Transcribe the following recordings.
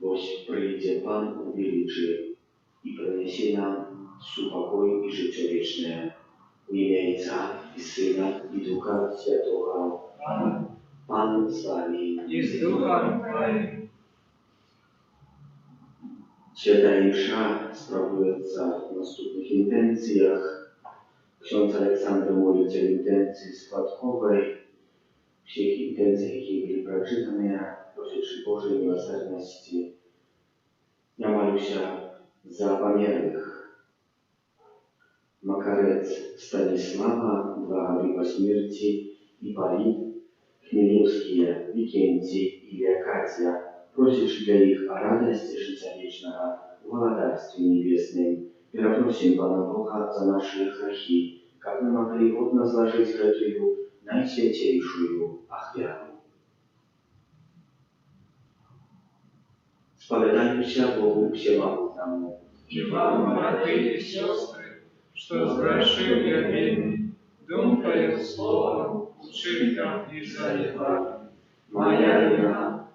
Boś przyjdzie Pan uwielbiczy i przyniesie nam supokój i życie wieczne. W imię Ojca i Syna i Ducha Świętego. Pan z Wami. I z Duchem Twoim. Święta msza sprawująca w następnych intencjach. Ksiądz Aleksander mówi o intencji składkowej. Wszystkich intencjach, jakie były przeczytane, proszę Bożej miłosierności. Ja modlę się za pamiętnych. Makarec Stanisława, 2 lipa śmierci i Palit, Chmielewskie, Wikięci i Akacja. Prosisz dla ich o radość życia wiecznego w Władawstwie Niebiesnym. I prosimy Pana Boga za nasze grzechy, aby mogli od nas złożyć эту najświętejszую ofiarę. Spowiadajmy się Bogu Всемогутному. И вам, братья и сестры, что сгрешил я винный, думкою, словом, учинком и занятым. Моя вина,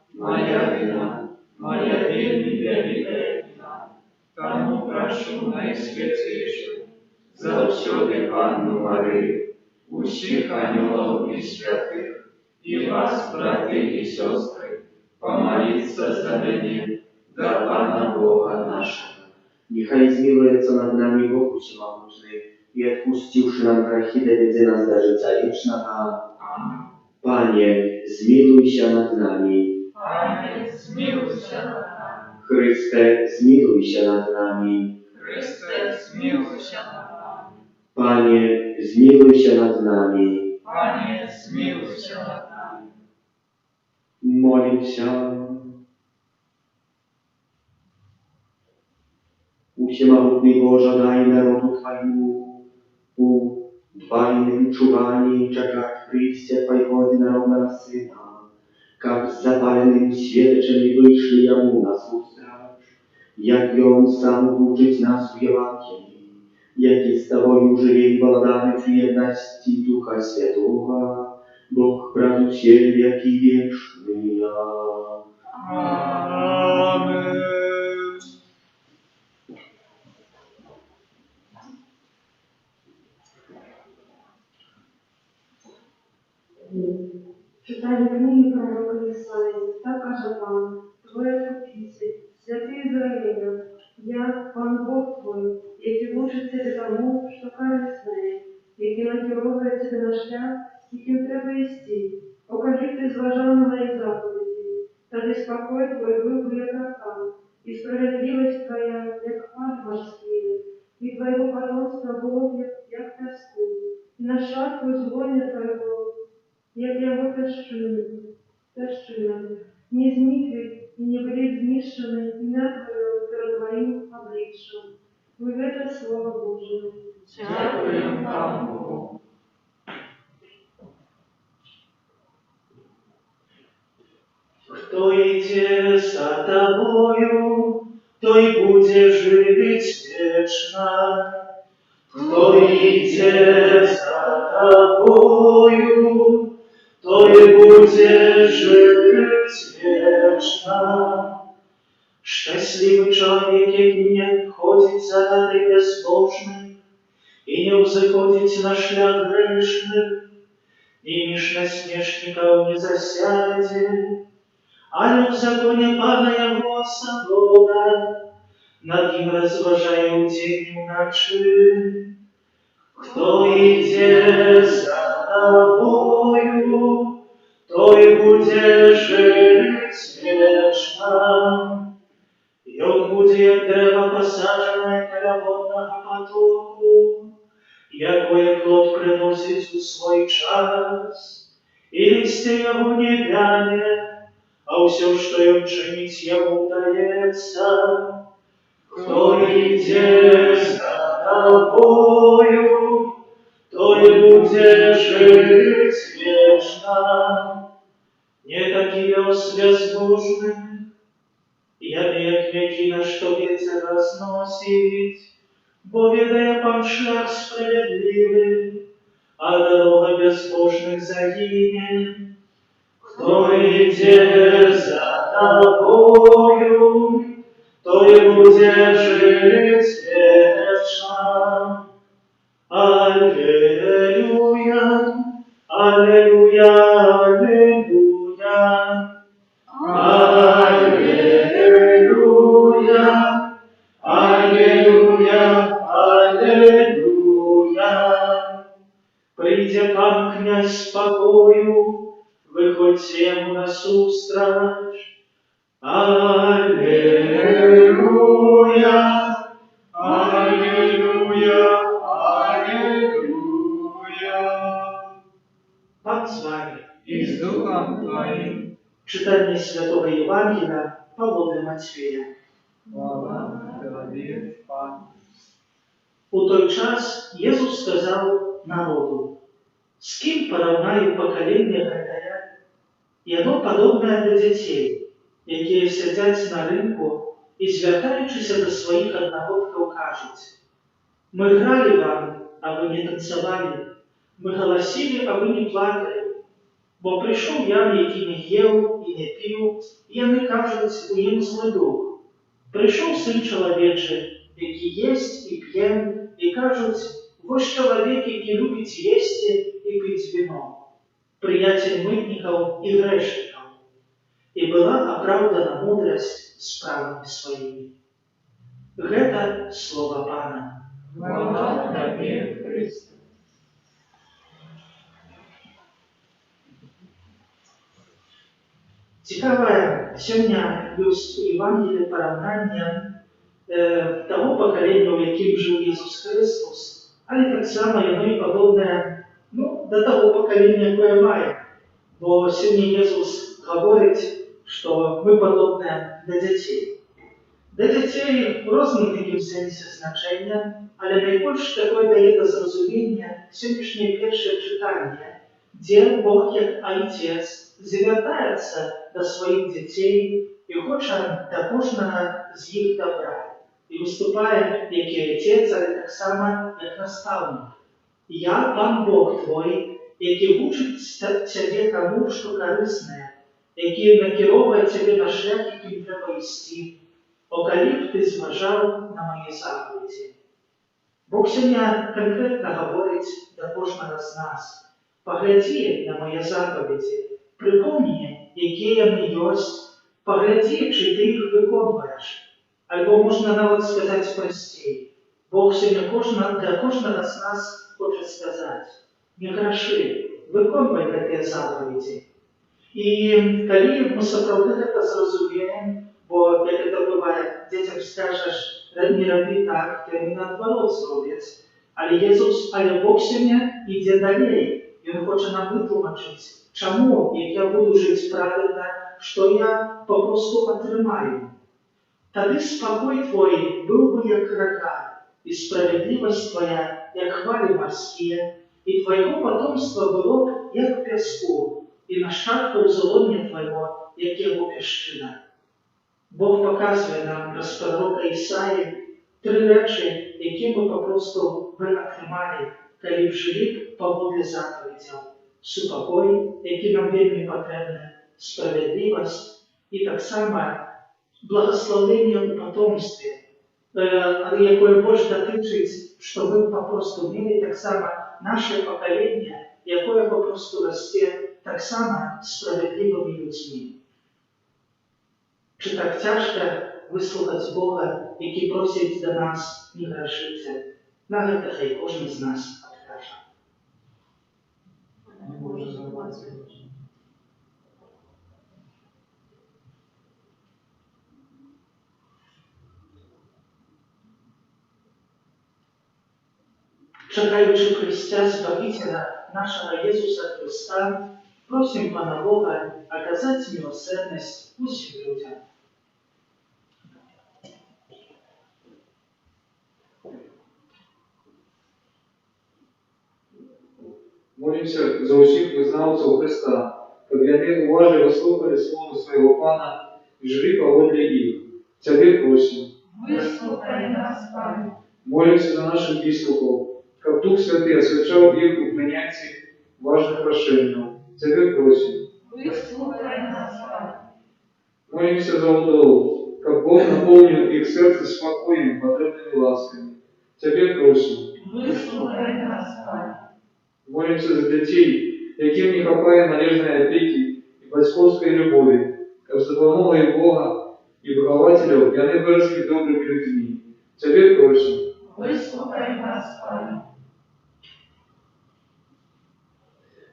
моя вельми великая вина. Тому прошу наисвятейшую, завсёды Панну Марию, усіх ангелов и святых, и вас, братья и сестры, помолиться за меня, до Пана Бога нашего. Niechaj zmiłuje nad nami Bóg Wszechmogący i odpuściwszy nam grzechy, dowiedzie nas do życia wiecznego. Panie, zmiłuj się nad nami. Panie, zmiłuj się nad nami. Chryste, zmiłuj się nad nami. Chryste, zmiłuj się nad nami. Panie, zmiłuj się nad nami. Panie, zmiłuj się nad nami. Modlę się. Всемогутный Боже, дай народу Твоему у двойным чувании чекать прийстя Твоего единородного Сына, как с запаленным светочем вышли Ему насустрач, jak On sam uczyć nas w Ewangelii, jaki z Tobою żyje i władamy przyjemności Ducha Świętego, Bóg Pracuciel wieki wieczny. Amen. Читання книги пророка Ісаї. Так каже Пан, Твоє Отчице, святий Ізраїля, я, Пан Бог Твой, який учить тебе тому, що корисне, який накеровує тебе на шлях, яким треба йти. Покажи ти зважав на мої заповіді, тоді спокой Твой був, як рока, і справедливість Твоя, як хмари морські, і Твоего потомства було, як песку, і на шапку звоня Твоего, як його першина, не зникли і не були знищені, і мертвою перед Твоїм обличчям. Виведе Слово Боже. Дякуємо Пану Богу. Кто иде за Тобою, той будет жить вечно. Кто иде за Тобою, той будет жить вечно. Счастливый человек, який не ходит за дары безбожных, и не взыходит на шлях грешных, и між насмешников не засядет, але в законе Пана Его свобода, над ним разважаю день и ночи. Кто идет за Тобою, той будет жить вечно. И он будет, як древо посадженное коля водного потоку, якое плод приносит у свой час, и листья его не вянет, а все, что им чинить, ему удается. Кто идет за Тобою, той будет жить вечно. Не такие безбожны, як мякина, что ветер разносит, бо ведая Пан шлях справедливый, а дорога безбожных загинет. Кто идет за тобою, то и будет жить вечно. Аллилуйя, аллилуйя, аллилуйя. Аллилуйя, аллилуйя. Придя пан князь спокою, выходь ему насустрач. Аллилуйя, аллилуйя, аллилуйя. Пан с вами И с Духом Твоим. Читание Святого Евангелия по Луке Матфея. Слава Тебе, Пане. У той час Єсус сказав народу: «З ким порівняю покоління гэтае? Яно падобнае да дзяцей, якія сядзяць на рынку і, звяртаючыся да сваіх аднагодкаў, кажуць: мы гралі вам, а вы не танцавалі, мы галасілі, а вы не плакалі. Бо прыйшоў Ян, які не еў і не піў, і яны кажуць, у ім злы дух. Прыйшоў Сын чалавечы, які есць і п'е, і кажуць, вось чалавек, які любіць есці і піць віно, прыяцель мытнікаў і грэшнікаў. І была апраўдана мудрасць справамі сваімі». Гэта слова Пана. Слава Тебе, Христе. Цікавае, сёння ёсць у Евангеліі параўнанне таго пакалення, у якім жыў Ісус Христос, але таксама яно і падобнае да таго пакалення, якое маем. Бо сёння Ісус гаворыць, што мы падобныя да дзяцей. Да дзяцей у розным такім сэнсе значэння, але найбольш такое дае да зразумення сённяшняе першае чытанне, дзе Бог як Айцец звяртаецца да сваіх дзяцей і хоча да кожнага з іх добра. І выступае як і Айцец, але таксама як настаўнік. «Я, Пан Бог твой, які вучыць цябе таму, што карыснае, які накіроўвае цябе на шлях, якім трэба ісці. О, калі б ты зважаў на мае заповедзі». Бог сёння канкрэтна гаворыць да кожнага з нас: паглядзі на мае заповедзі, прыпомні, якія яны ёсць, паглядзі, чы ты іх выконваеш. Альбо можна нават сказаць прасцей. Бог сёння для кожнага з нас хоча сказаць: не грашы, выконвай гэтыя заповедзі. І калі мы сапраўды гэта зразумеем, бо як гэта бывае, дзецям скажаш, не рабі так, то яны наадварот зробяць. Але Бог сёння ідзе далей. Ён хоча нам вытлумачыць, чаму, як я буду жыць правільна, што я папросту атрымаю. Тады спакой твой быў бы як рака, і справядлівасць твая, як хвалі марскія, і твайго патомства было б як пяску, і нашчадкаў золоння твайго, як яго пясчына. Бог паказвае нам праз прарока Ісаі тры рэчы, якія мы папросту атрымалі, калі б жылі паводле запаведзяў. Супакой, які нам вельмі патрэбны, справядлівасць і таксама благаслаўленне ў патомстве, якое больш датычыць, што мы папросту мелі таксама наше пакаленне, якое папросту расце таксама справядлівымі людзьмі. Ці так цяжка выслухаць Бога, які просіць да нас: не грашыце? На гэта хай кожны з нас адкажа. Не можу забачити. Чакаючы прыйсця Збавіцеля нашага Езуса Христа, просім Пана Бога аказаць міласэрнасць усім людзям. Молимся за усіх визнавців Христа, каб яны уважливо слухали слово своего Пана и жили поводле их. Тебе просим. Выслухай нас, Пане. Молимся за наших біскупів, как Дух Святый освящал их у принятии важных решений. Тебя просим. Выслухай нас, Пане. Молимся за удову, как Бог наполнил их сердце спокоем, потребными ласками. Тебе просим. Выслухай нас, Пане. Молимся за детей, яким не хапає належної опеки і батьківської любові, как за допомогою Бога і вихователів вони виросли добрими людьми. Тебе просим. Выслухай нас, Пане.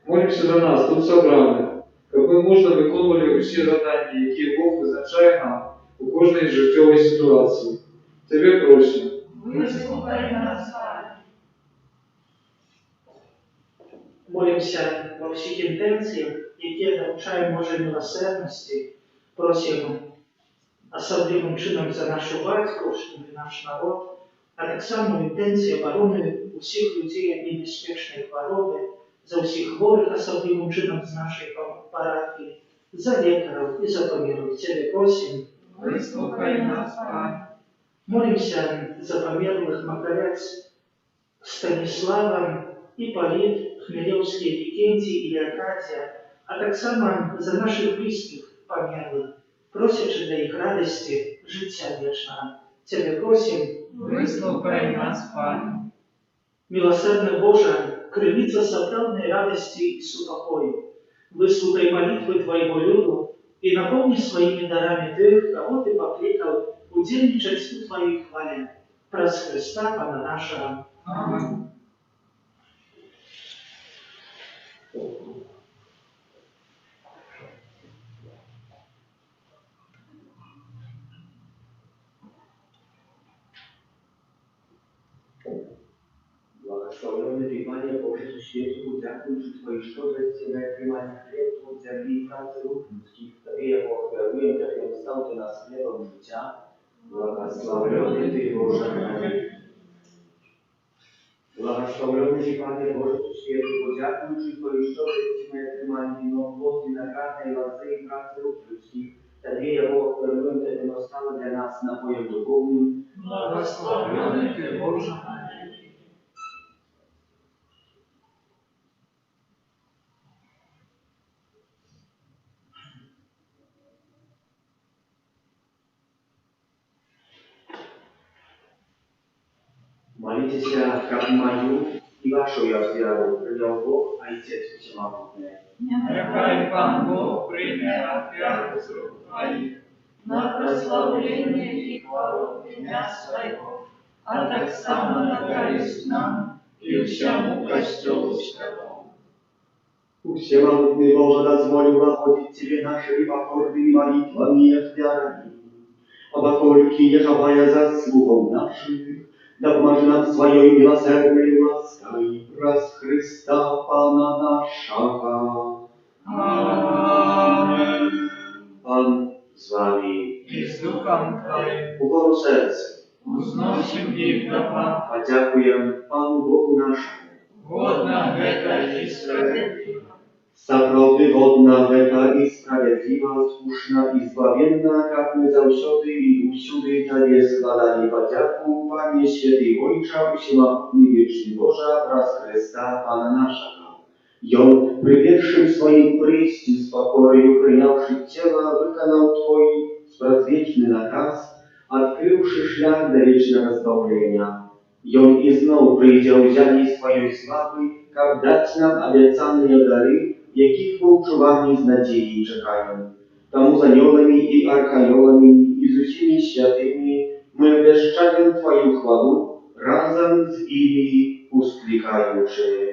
Молимся за нас, тут собраних, щоб ми мужно виконували усі завдання, які Бог визначає нам у кожній життєвій ситуації. Тебе просим. Выслухай нас, Пане. Молимося во всіх інтенціях, які навчають Божої милосердності, просимо особливим чином за нашу батьківщину і наш народ, а так само інтенції оборони усіх людей від небезпечної хвороби, за усіх хворих особливим чином з нашої парафії, за лікарів і за померлих. Тебе просимо. Выслухай нас, Пане. Молимося за померлих Макарец Станислава, Ипполит, Хмелевский, Викентий и Аркадия, а так само за наших близких померлих, просячи для їх радості життя вічного. Тебе просим. Выслухай нас, Пане. Милосердный Боже, крылица сопраўдной радости и супокою, выслухай молитвы Твоего люду и наполни своими дарами тех, кого Ты покликал удельничать у Твоей хвале. Праз Христа Пана нашего. Аминь. Благословенный Ты, Пане Боже, существу, дякуючи Твоей щедрости, на приймання хліб от землі і праці рук людських, Тобі я благодаруєм, як я став Ти нас хлібом життя. Благословенный Ты, Боже, благословенный Ты, Пане Боже, существу, дякуючи Твоей щедрости, на приймання плоти, наградної лази і праці рук людських, Тобі я благодаруєм, Тебе настало для нас напоєм духовним. Благословенный Ты, Боже. Молитесь, как мою и вашу я вверу, принял Бог, Отец Всемогутный. Нехай Пан Бог прийме оферу з рук Твоїх на прославлення і хвалу ім'я Своєго, а так само на користь нам і всьому Костьолу Святому. Всемогутный Боже, дозволил находить Тебе нашими покорными молитвами и оферами, обокольки, не хапая заслугом наших, да поможи нам своей милосердной лаской, раз Христа Пана нашего. Аминь. Pan z Wami. І з Духом Твоїм Упору серця. узносим їх до Пана. Подякуємо Пану Богу нашому. Годна гета і справедлива. Zaprawdy godna weka i sprawiedliwa, słuszna i zbawienna, jak my zawsiody i usiudy Tobie składali podziaku, Panie Święty Ojcze, Wszechmogutny Wieczny Boże, wraz Chrysta Pana naszego. I On przy pierwszym swoim przyjściu z pokory, принявши ciała, wykonał Twój sprawdzieczny nakaz, odkrywszy szlak do wiecznego zbawienia. I On i znowu przyjdzie udzielić swojej sławy, jak dać nam obiecane dary, jakich my uczuwani z nadziei czekają. Тому z aniołami i arkaniołami i z усіmi świętymi my obwieszczają Twoją chwałę, razem z nimi usklikaючи.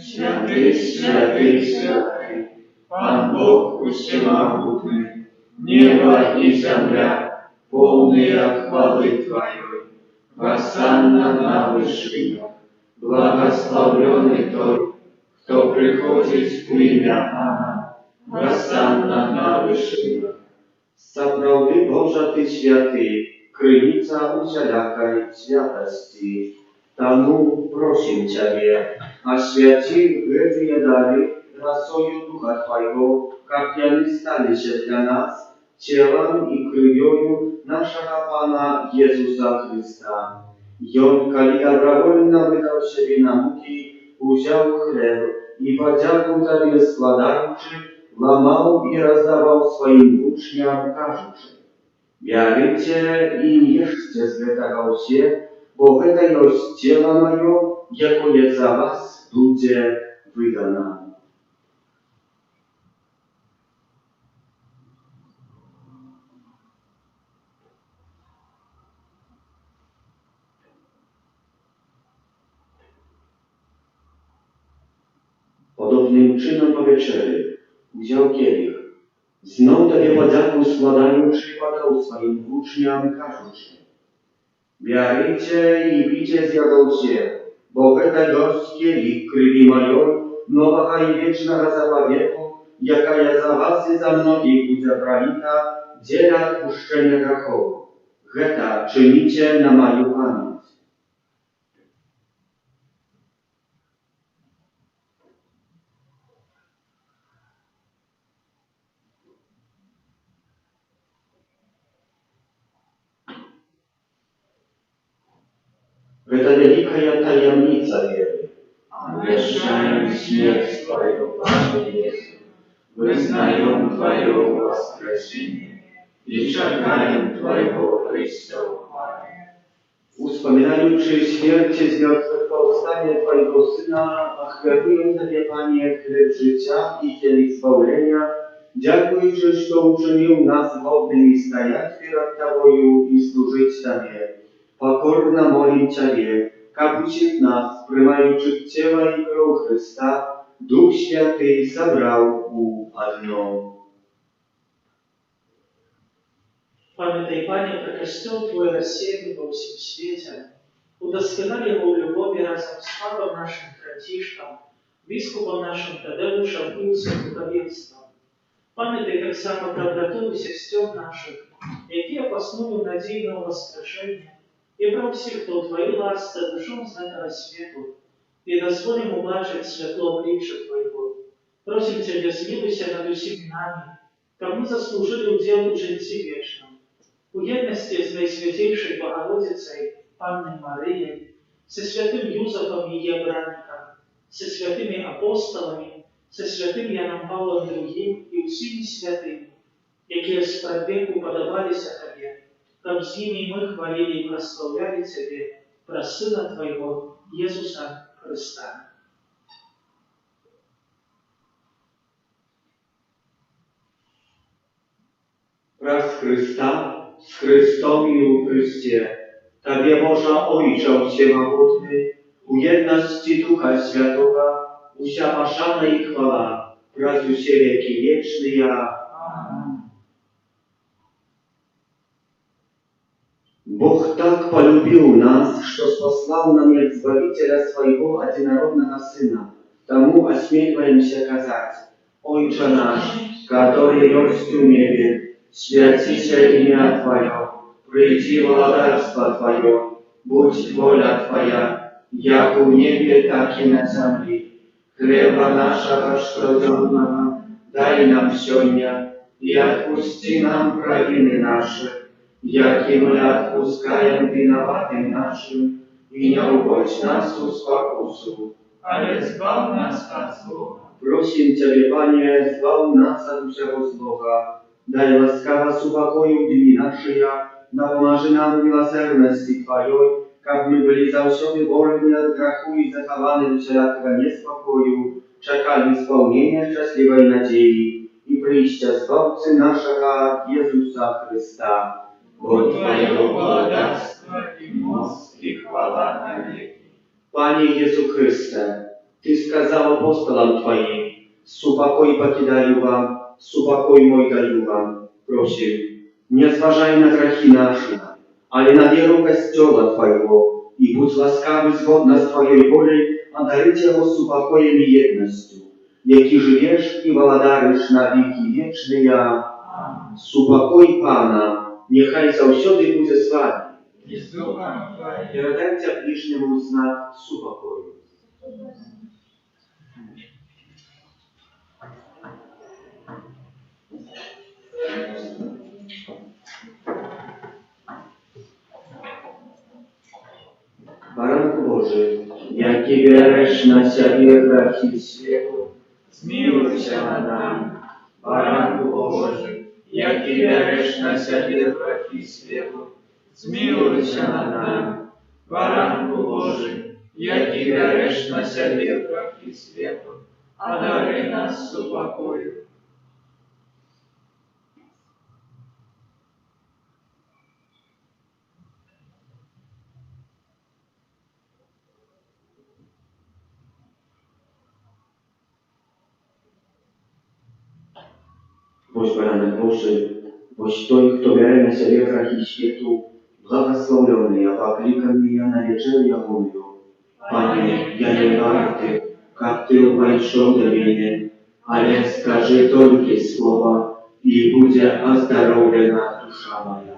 Святий, святий, святий, Пан Бог Всемогутний, небо и земля, полные хвалы Твоей. Госанна на вышинах, благословленный тот, кто приходит в имя Пана. Госанна на вышинах. Zaprawdy Boże Ty święty, krynica ucielaka i świętości. Тому просим Ciebie, освяти эти дары росою Духа Твоего, как они стали для нас телом и кровью нашего Пана Иисуса Христа. I on, kali dobrowolnie wydał siebie na muki, wziął chleb i podziałku tobie składający, łamał i rozdawał swoim uczniom, każąc: Bierzcie i jeszcie z tego się, bo to jest ciało moje, jako jest za was, będzie wydane. Podobnym czynem po wieczerzy wziął kielich. Znów tobie podziałku składając, podał swoim uczniom, każąc: Bierzcie i pijcie z się, bo to jest kielich krwi mojej, nowa i wieczna zapawieku, jaka ja za was i za mnogich będzie pralita, dziela odpuszczenia grzechów. Geta czynicie na moją pamięć. Geta wielka tajemnica wiery. Obwieszczają śmierć Twoją, Panie Jezu, wyznają Twoją wskrzesienie i czekają Twojego przyjścia w chwale. Wspominając śmierć i zmartwychwstanie Twojego Syna, ofiaruję Tobie, Panie, chleb życia i kielich zbawienia. Dziękuję, żeś to uczynił nas godnymi stajać przed Tobою i służyć Tobie. Pokorna molim Ciebie, kapucik nas, prymających ciała i krew Chrysta, Duch Święty zabrał u одно. Памятай, Пане, про костел Твой рассеянный во всем свете, удосконали его в любови разом с папом нашим Франтишком, бискупом нашим Тадеушем и усым духовенством. Памятай так само про братов и сестер наших, які поснули надійного воскрешення, і про всіх, хто у Твоїй ласці душом з этого свету, и дозволим убачить светло обличия Твоего. Просим Тебя, смилуйся над усіми нами, кому заслужили удел житті вечном. У єдності з Найсвятейшей Богородицей, Панной Марией, со святым Юзефом ее бранником, со святыми апостолами, со святым Яном Павлом II и усіми святыми, які спрадвеку подобалися Тебе, как с ними мы хвалили и прославляли Тебе, про Сына Твоего, Иисуса Христа. Wraz Chrysta, z Chrystom i u Chrystie, Tobie Boża Ojcze Wszechmogutny, u jedności Ducha Świętego, usia maszana i chwała, wraz u Ciebie wieki wieczny ja. Бог так полюбил нас, что спаслал нам Избавителя Своего Одинородного Сына. Тому осмеливаемся казать: Отче наш, который есть в небе, святится имя Твое, приди владарство Твое, будь воля Твоя, як в небе, так и на земле. Хлеба нашего штоденного дай нам сегодня, и отпусти нам провины наши, jak i my odpuszczają winowatym naszym, i nie uwodź nas u pokusu, ale zbaw nas od zła. Prosim Ciebie, Panie, zbaw nas od wszego zła, daj łaskawa upokoju dni naszych, napomaży nam miłosierności Twojej, jak my byli zawsze wolni od grzechu i zachowani do wszelkiego niespokoju, czekali spełnienia szczęśliwej nadziei i przyjścia Zbawcy naszego Jezusa Chrysta. Bo Twojego błogosławieństwa i moc i chwała na wieki. Panie Jezu Chryste, Ty skazał apostolam Twoim, supokój покидаю Wam, supokój mój daju Wam. Prosił, nie zważaj na grzechy nasze, ale na wierę Kościoła Twojego i bądź łaskawy zgodnie z Twojej woli, a darycie Go supokojem i jednością, jaki żyjesz i władarisz na wieki wieczne ja. Supokój Pana, niechaj zawsze będzie z Wami. I z duchem Twoim. I dajcie bliźniemu znak supokoju. Baranku Boży, jaki bierzesz na siebie grzechy światu, zmiłuj się nad nami. Baranku Boży, jaki bierzesz na siebie grzechy światu, zmiłuj się nad nami. Baranku Boży, jaki bierzesz na siebie grzechy światu, a daruj nas upokoju. Boś Baranek Boży, boś той, хто бере на себе грехи światu, благословленный, а покликан меня на вечерю ягоную. Пане, я не варты, как Ты войшел до меня, але скажи только слово, и будет оздоровлена душа моя.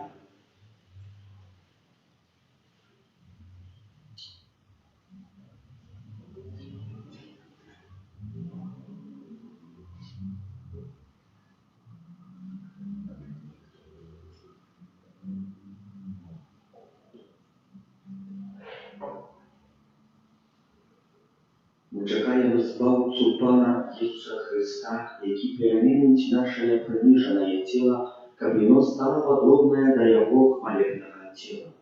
My czekamy zbawcu Pana Jezusa Chrysta, jaki переменить наше приниженное тело, как оно стало подобное до Его хвалебного тела.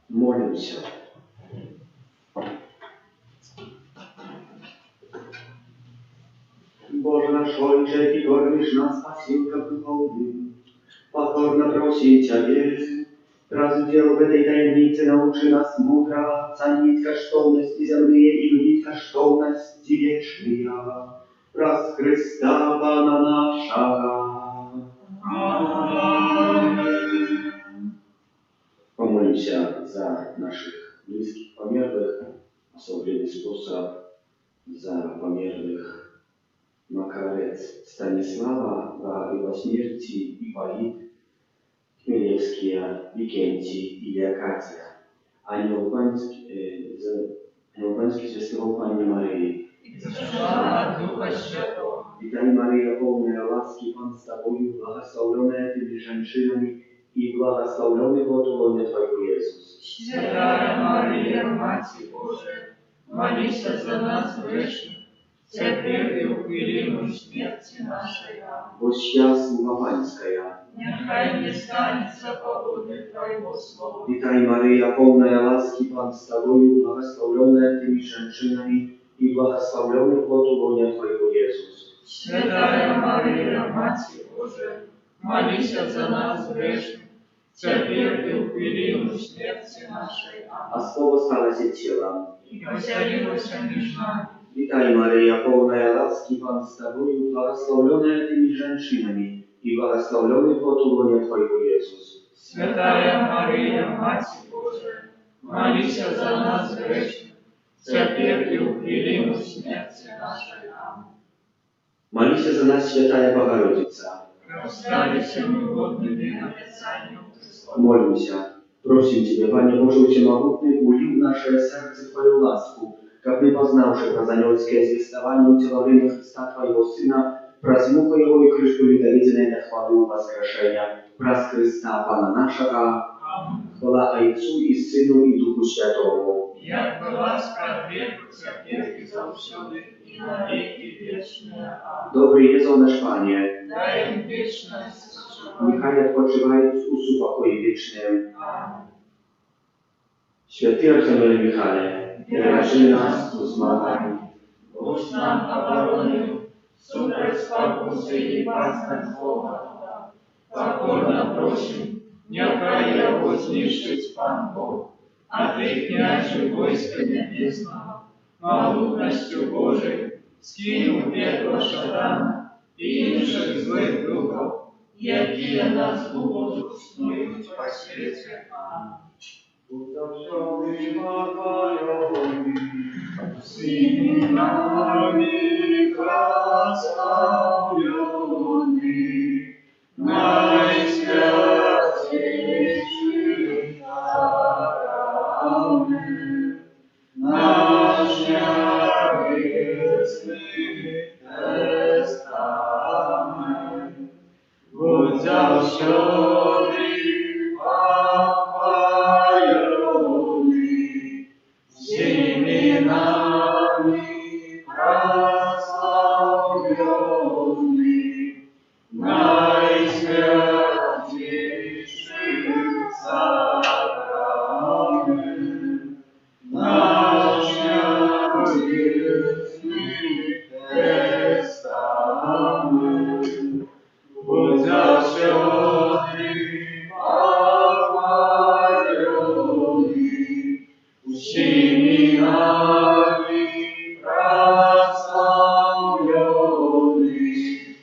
Молимся. Боже наш Ojcze, Ty kормишь нас посилком духовным, покорно просим Тебе, разудел в этой тайнице, научи нас мудро ценить коштовности земные и видеть коштовности вечные. Раз Христа Пана нашего. Помолимся за наших близких померлых, особенный способ за померлых Макарец Станислава, во его смерти Ипполит, Хмелевские, Викентий и Леокадия, Ангел Панский святого Пани Марии. Witaj Maryjo, pełna łaski, Pan z Tobою, błogosławiona Tymi żeńczynami i błogosławiony plod łonia Twojego Jezus. Święta Maryjo, Macie Boże, módl się za nas grzesznych, теперь и в хвилину смерти нашей. Божья слава Панская. Нехай не станется погоды Твоего слова. Witaj Maryjo, pełna łaski, Pan z Tobою, błogosławiona Tymi żeńczynami i błogosławiony plod łonia Twojego Jezus. Święta Maryjo, Macie Boże, módl się za nas grzesznych, цяпер і ў хвіліну смерці нашай. A słowo stało się ciałem. І поселилося між нами. Witaj Maryja, pełna łaski, Pan z Tobą, błogosławiona tymi żeńczynami i błogosławiony plod łonia Twojego Jezus. Святая Марія, Маті Божа, молися за нас грешних, цяпер і ў хвіліну смерці нашай. Амінь. Молися за нас, Święta Bogorodica. Розсталися ми годними обіцянням Христова. Молимся. Просим Ciebie, Panie Boże, Всемогутный, улив в наше сердце Твою ласку, как мы, познавши про anielskie zwiastowanie ucielewienia Chrysta Twojego Syna, wraz mucho Jego i krzyż byli dowiedzione na chwałę Воскрешenia, wraz Chrysta Pana naszego, chwała Ojcu i Synu i Duchu Świętemu. Як була справедливо, цяпер і завсюди, і на віки вічні. Амінь. Dobry Jezu nasz Panie, Дай їм вічність спочивання. niechaj odpoczywają w upokoju wiecznym. Амінь. Święty Archanioł Michale, wyraży nas ku zmaganiu. Будь нам обороною, супроть спокуси і пастирства. Покорно просим, нехай його знищить Пан Бог, а ти, княже войска небесного, могутностью Божией, скинь у пекло шатана і інших злих духов, які нас будуть снують по світі. Амінь. Всеми нами прославленный, наисвятейший храме, наш небесный тестамент, будь завсёды похваленный, всеми нами прославленный, наисвятейший сакрамент, наш небесный тестамент, будь завсёды похваленный, всеми нами прославленный,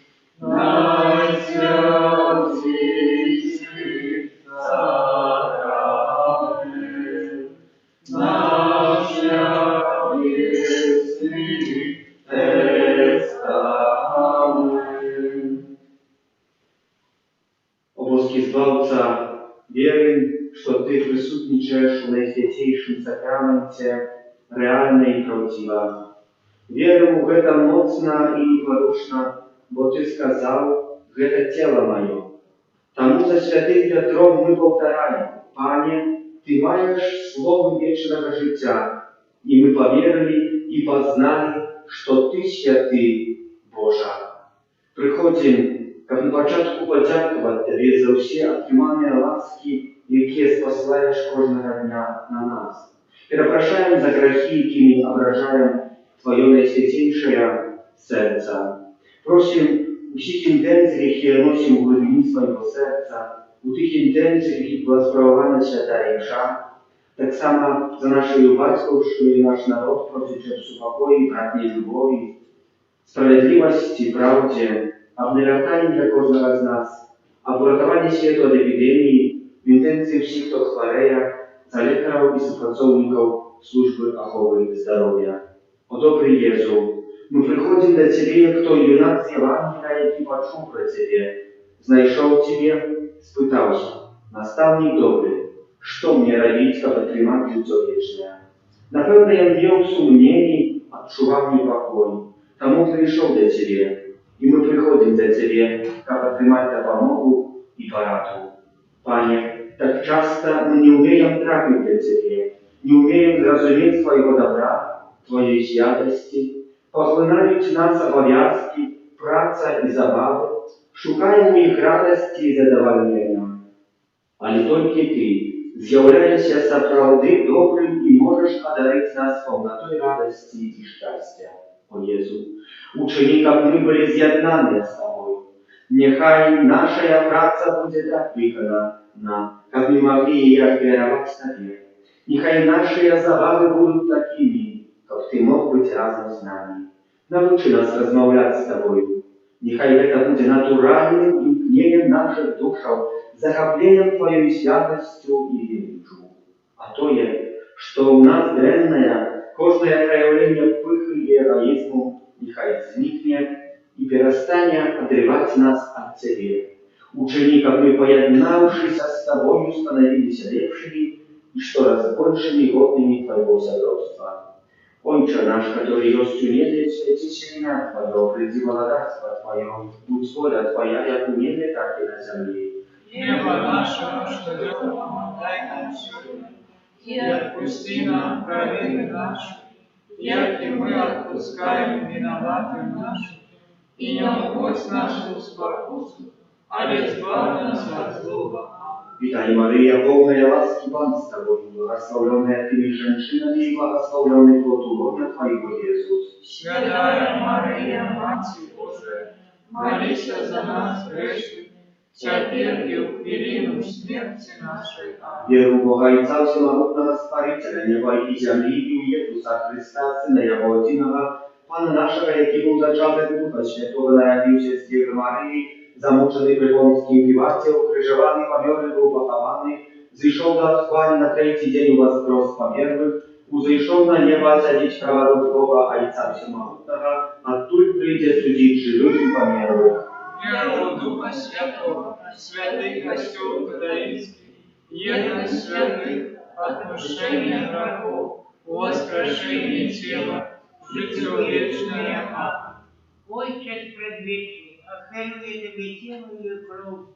наисвятейший сакрамент, наш небесный тестамент. O boski Zbawca, wierzę, że Ty przysutniczesz w Najświętejszym Sakramencie realnie i prawdziwa. Wierzę w to mocno i poruszna, bo Ty skazał, że to ciało moje. Тому za świętych Piotrów my powtarzamy, Panie, Ty majesz słowo wiecznego życia i my powierzyli i poznali, że Ty święty Boża. Przychodzimy, jak na początku podziękować Tobie za wszystkie otrzymane łaski, jakie spasłajesz każdego dnia na nas. I zapraszamy za grzechy, jakimi obrażają Twoje najświętejsze serca. Prosimy u wszystkich intencji, jakie nosimy w głębi swojego serca, u tych intencji, jakich była sprawowana Święta Msza, tak samo za naszą Baćkowszczą i nasz naród prosić o spokoju, bratniej lubowi, sprawiedliwości i prawdzie, obnawianie dla każdego z nas, a uratowanie świata od epidemii w intencji wszystkich, kto chwareje, za lekarzy i współpracowników służby ochrony zdrowia. O dobry Jezu, my przychodzimy do Ciebie, jak to junak z Ewangelia, jaki patrzył pro Ciebie, znajszał Ciebie, spytał się, nastavnik dobry, co mnie robić, aby otrzymać życie wieczne? Na pewno ja miał sumienie, odczuwał niepokój, тому przyszedł do Ciebie. I my przychodzimy do Ciebie, aby otrzymać pomogę i poradu. Panie, tak często my nie umiemy trafić do Ciebie, nie umiemy zrozumieć Twojego dobra, Twojej świętości, pochłaniają nas obowiązki, praca i zabawy, szukają ich radości i zadowolenia. Ale tylko Ty zjawiasz się naprawdę dobrym i możesz одарить nas pełnotą radości i szczęścia. O Jezu, uczyni, jak my byli zjednani z Tobą. Niechaj nasza praca będzie tak wykonana, как мы могли и отверовать Тебе. Нехай наши забавы будут такими, как Ты мог быть разом с нами. Научи нас размовлять с Тобою. Нехай это будет натуральным имкнением наших душаў, захоплением Твоей святостью и величию. А то є, что у нас дрэнное, кожное проявление пыхи и эгоизму, нехай зникне и перестане отрывать нас от Тебе. Учини, как мы, поединавшись с Тобою, становились лепшими и что раз большими годными Твоего содружества. Ojcze nasz, который есть в небе, святися имя Твое, приди благодарство Твое, будь воля Твоя, як в небе, так и на земле. Хлеба нашего, что днем нам дай нам сегодня, и отпусти нам провины наши, як и мы отпускаем виноватым нашим, и не уводь нашу спокусу, а избавь нас от злого. Witaj Maryja, pełna łaski, Pan z Tobą, błogosławiona Tymi żeńczynami i błogosławiony plod łonia Twojego Jezus. Święta Maryja, Matka Boża, módl się za nas grzesznych, теперь и в хвилину смерти нашей. Wieru Boga i całego narodna Stwariciela nieba i ziemi i u Jezusa Chrysta, Syna Jego Jedynego, Pana naszego, jaki był zaczątek Ducha Świętego, narodził się z Dziewy Maryi, zamoczony we Wąskim Piłacie, ukrzyżowany, pamiąty był pochowany, zeszł do otchłani na trzeci dzień u was prostwa wiernych, uzejszł na nieba sadzić prawa do Boga, Ojca Wszechmogącego, a tu przyjdzie sądzić żywych i pamiętnych. Веру Духа Святого, святый костел католический, едность святых, отпущение грехов, воскрешение тела, житие вечное. Отче предвечный, оферую Тебе тело и кровь,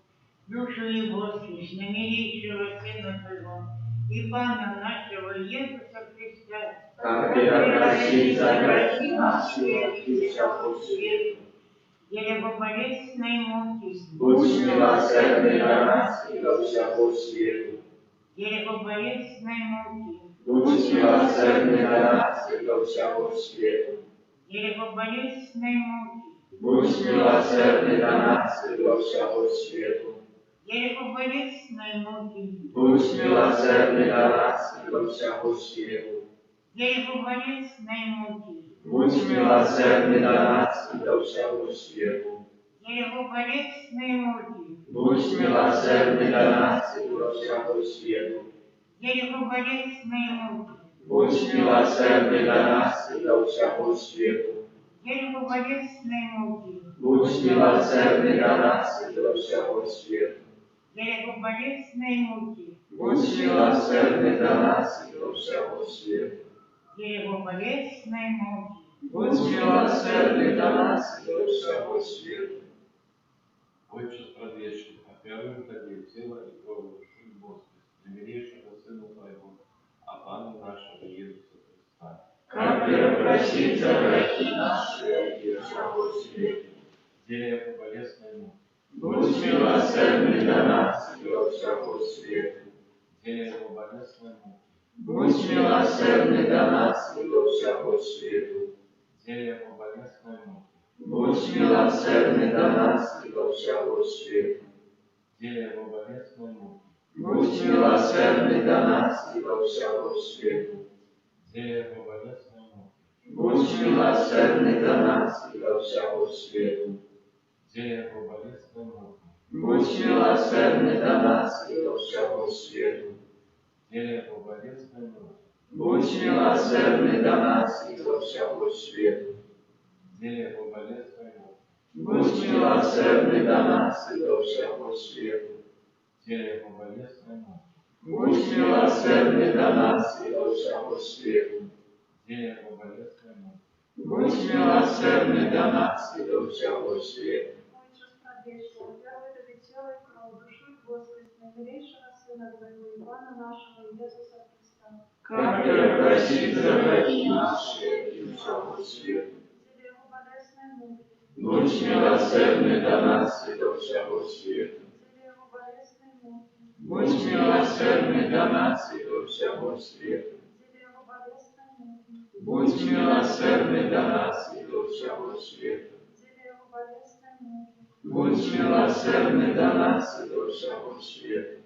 душу и воскрес, намерящего Сына Твоего, и Пана нашего Иисуса Христа, Который просит за грехи наши и всякую свету. Деревоболезной муки, Будь милосердный для нас и ко всякому свету. деревоболезной муки, Будь милосердный для нас и ко всякому свету. деревоболезной муки, Будь милосердный для нас и ко всякому свету. деревоболезной муки, Будь милосердный для нас и ко всякому свету. деревоболезной муки, Будь милосердный для нас и ко всякому свету. деревоболезной муки, Будь милосердный для нас и ко всякому свету. деревоболезной муки, Будь милосердный для нас и ко всякому свету. деревоболезной муки, Будь милосердный для нас и ко всякому свету. деревоболезной муки, Будь милосердный для нас и ко всякому свету. деревоболезной муки. Будь милосердный для нас и ко всякому свету. Отче предвечный, офируем Тебе тело и кровь души и воскрес, примирейшего Сына Твоего, а Пана нашего Иисуса Христа. Как просить за грехи наши и всякую свету. Делия болезной муки, Будь милосердный для нас и ко всякому свету. делия болезной муки, Будь милосердный для нас и ко всякому свету. делия болезной муки, Будь милосердный для нас и ко всякому свету. делия болезной муки, Будь милосердный для нас и ко всякому свету. делия болезной муки, Будь милосердный для нас и ко всякому свету. делия болезной муки, Будь милосердный для нас и ко всякому свету. делия болезной муки, Будь милосердный для нас и ко всякому свету. делия болезной муки, Будь милосердный для нас и ко всякому свету. делия болезной муки, Будь милосердный для нас и ко всякому свету. делия болезной муки, Будь милосердный для нас и ко всякому свету. Отче предвечный, оферую Тебе тело и кровь, душу и воскрес, наимилейшего Сына Твоего и Пана нашего Иисуса Христа, Как просить за грехи наши и всякую свету. деревоболезной муки, Будь милосердный для нас и ко всякому свету. деревоболезной муки, Будь милосердный для нас и ко всякому свету. деревоболезной муки, Будь милосердный для нас и ко всякому свету. деревоболезной муки, Будь милосердный для нас и ко всякому свету.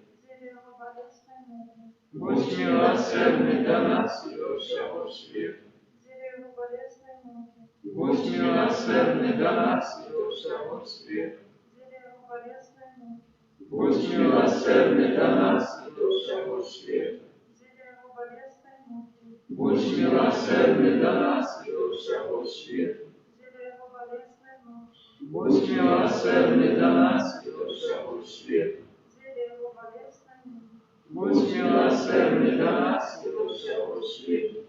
Будь милосердный до нас и до всего света. Его болезной муки, Будь милосердный до нас и до всего света. его болезной муки, Будь милосердный до нас и до всего света. его болезной муки, Будь милосердный до нас и до всего света. его болезной муки, Будь милосердный до нас и до всего света. его болезной муки. Будь милосердный до нас и до всего света.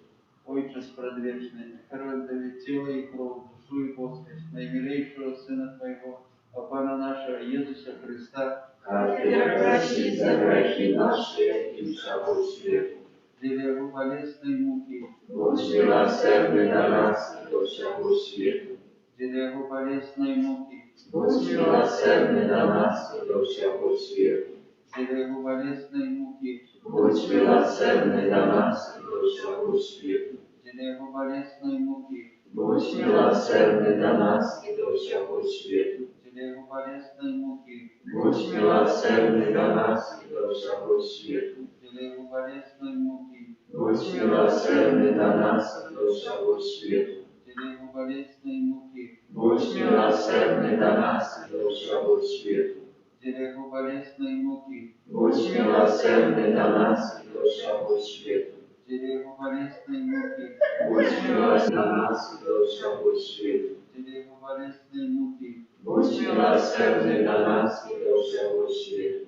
Отче предвечный, хранитель тела и кровь, душу и плотность наимилейшего Сына Твоего, а Пана нашего Иисуса Христа, Который просит за грехи наши и всего света. для Его болезной муки, Будь милосердный до нас и до всего света. для Его болезной муки, Будь милосердный до нас и до всего света. для Его болезной муки, Будь милосердный до нас и до всего света. для Его болезной муки, Будь милосердный до нас и до всего света. для Его болезной муки, Будь милосердный до нас и до всего света. для Его болезной муки, Будь милосердный до нас и до всего света. для Его болезной муки, Будь милосердный до нас и до всего света. для Его болезной муки, Будь милосердный до нас и до всего света. для Его болезной муки, Будь милосердный до нас и до всего света. для Его болезной муки, Будь милосердный до нас и до всего света.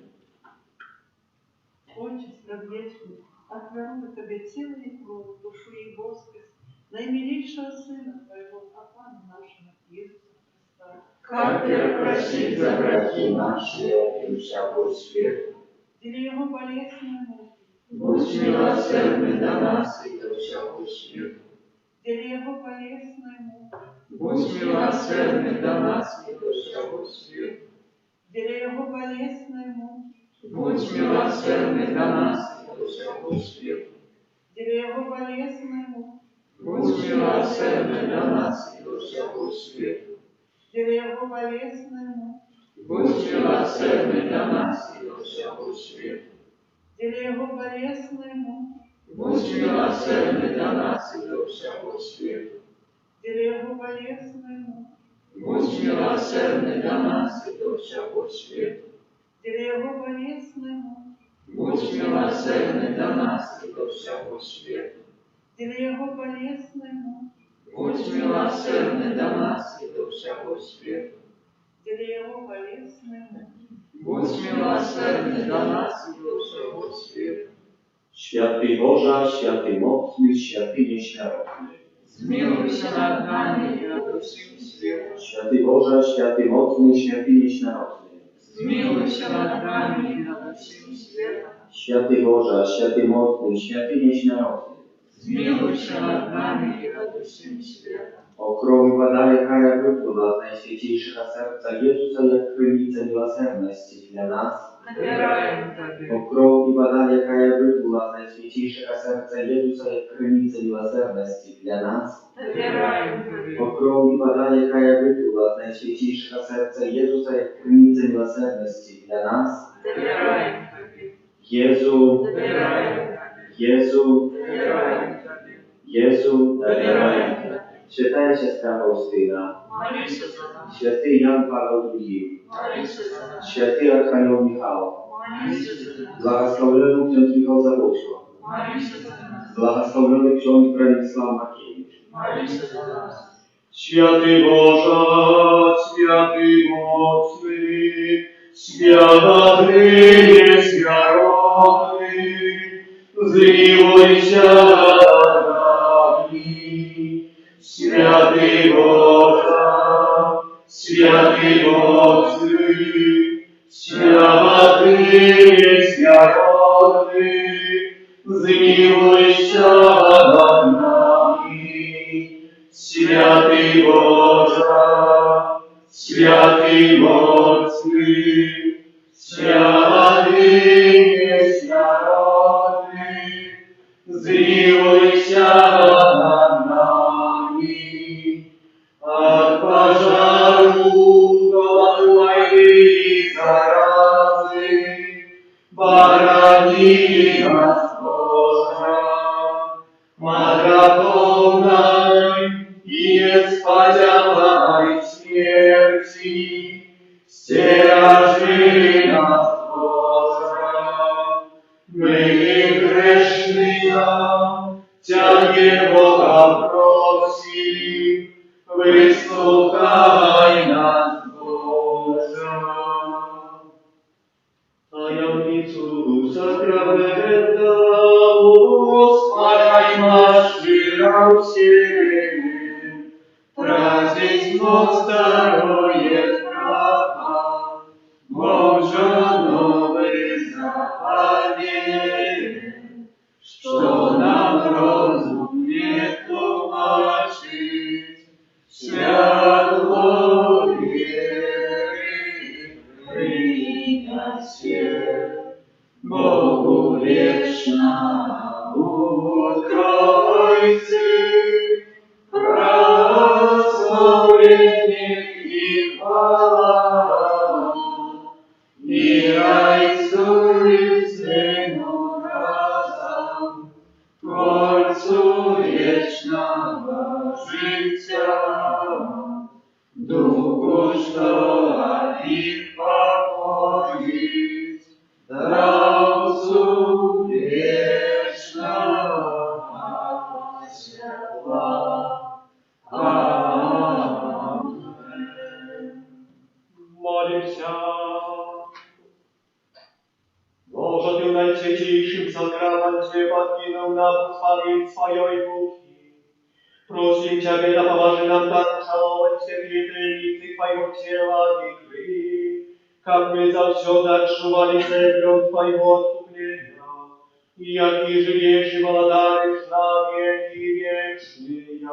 Отче предвечный, отверну Тебе тело и кровь, душу и воскрес, наимилейшего Сына Твоего, а Пана нашего Иисуса Христа, Который просит за грехи наши и всего света. для Его болезной муки, Будь милосердный до нас и до всего света. для Его болезной муки, Будь милосердный до нас и до всего света. для Его болезной муки, Будь милосердный до нас и до всего света. для Его болезной муки, Будь милосердный до нас и до всего света. для Его болезной муки, Будь милосердный до нас и до всего света. для Его болезной муки, Будь милосердный до нас и до всего света. для Его болезной муки, Будь милосердный до нас и до всего света. для Его болезной муки, Будь милосердный до нас и до всего света. для Его болезной муки, Будь милосердный до нас и до всего света. для Его болезной муки. Будь милосердный до нас и до всего света. Święty Boże, święty mocny, święty nieśmiertelny. Zmiłuйся над нами и над всем светом. Święty Boże, święty mocny, święty nieśmiertelny. Zmiłuйся над нами и над всем светом. Święty Boże, święty mocny, święty nieśmiertelny. Zmiłuйся над нами и над всем светом. O królu woda, jaka ja wypływa z najświętejszego serca Jezusa, jak krynica miłosierności dla nas. Nabираем Тебе. O królu woda, jaka ja wypływa z najświętejszego serca Jezusa, jak krynica miłosierności dla nas. Nabираем Тебе. O królu woda, jaka ja wypływa z najświętejszego serca Jezusa, jak krynica miłosierności dla nas. Nabираем Тебе. Jezu, Nabираем Тебе. Jezu, Nabираем Тебе. Jezu, Nabираем Тебе. Święta siostra Faustyna, Молися за нас. święty Jan Paweł II, Молися за нас. święty Archanioł Michał, Молися за нас. błogosławiony ksiądz Michał Zabłocła, Молися за нас. błogosławiony ksiądz Bronisław Makiewicz. Молися за нас. Święty Boże, święty mocny, święty nieśmiertelny, zmiłuj się nad nami. Święty Boże, święty mocny, święty nieśmiertelny, zmiłuj się nad nami. Święty Boże, święty mocny, święty nieśmiertelny, zmiłuj się nad nami. Od pożaru gołej zarazy, barani nas Свяжи нас, Боже, мы грешные, Тя Бога просим, выслухай нас, Боже. Таямницу сакрамента воспаряй наш мира всем, празднество дарует право, Боже новый заповедь, что нам розум не тумачить, святло веры принять. Богу вечно утройцы, прославление и хвала, и Отцу и Сыну разом, Творцу вечного життя, Духу, что от них походит, Дарцу вечного светла. Аминь. Молимся. Боже, Ты в наисвятейшем сакраменте подкинул нам исполнить Своей руки. Просим Тебя, да поможи нам так ушаловать святые тайницы Твоего тела и крови, как мы завсегда отшивали церковь Твоего отступления, и яки же вещи володаришь на веки вечные.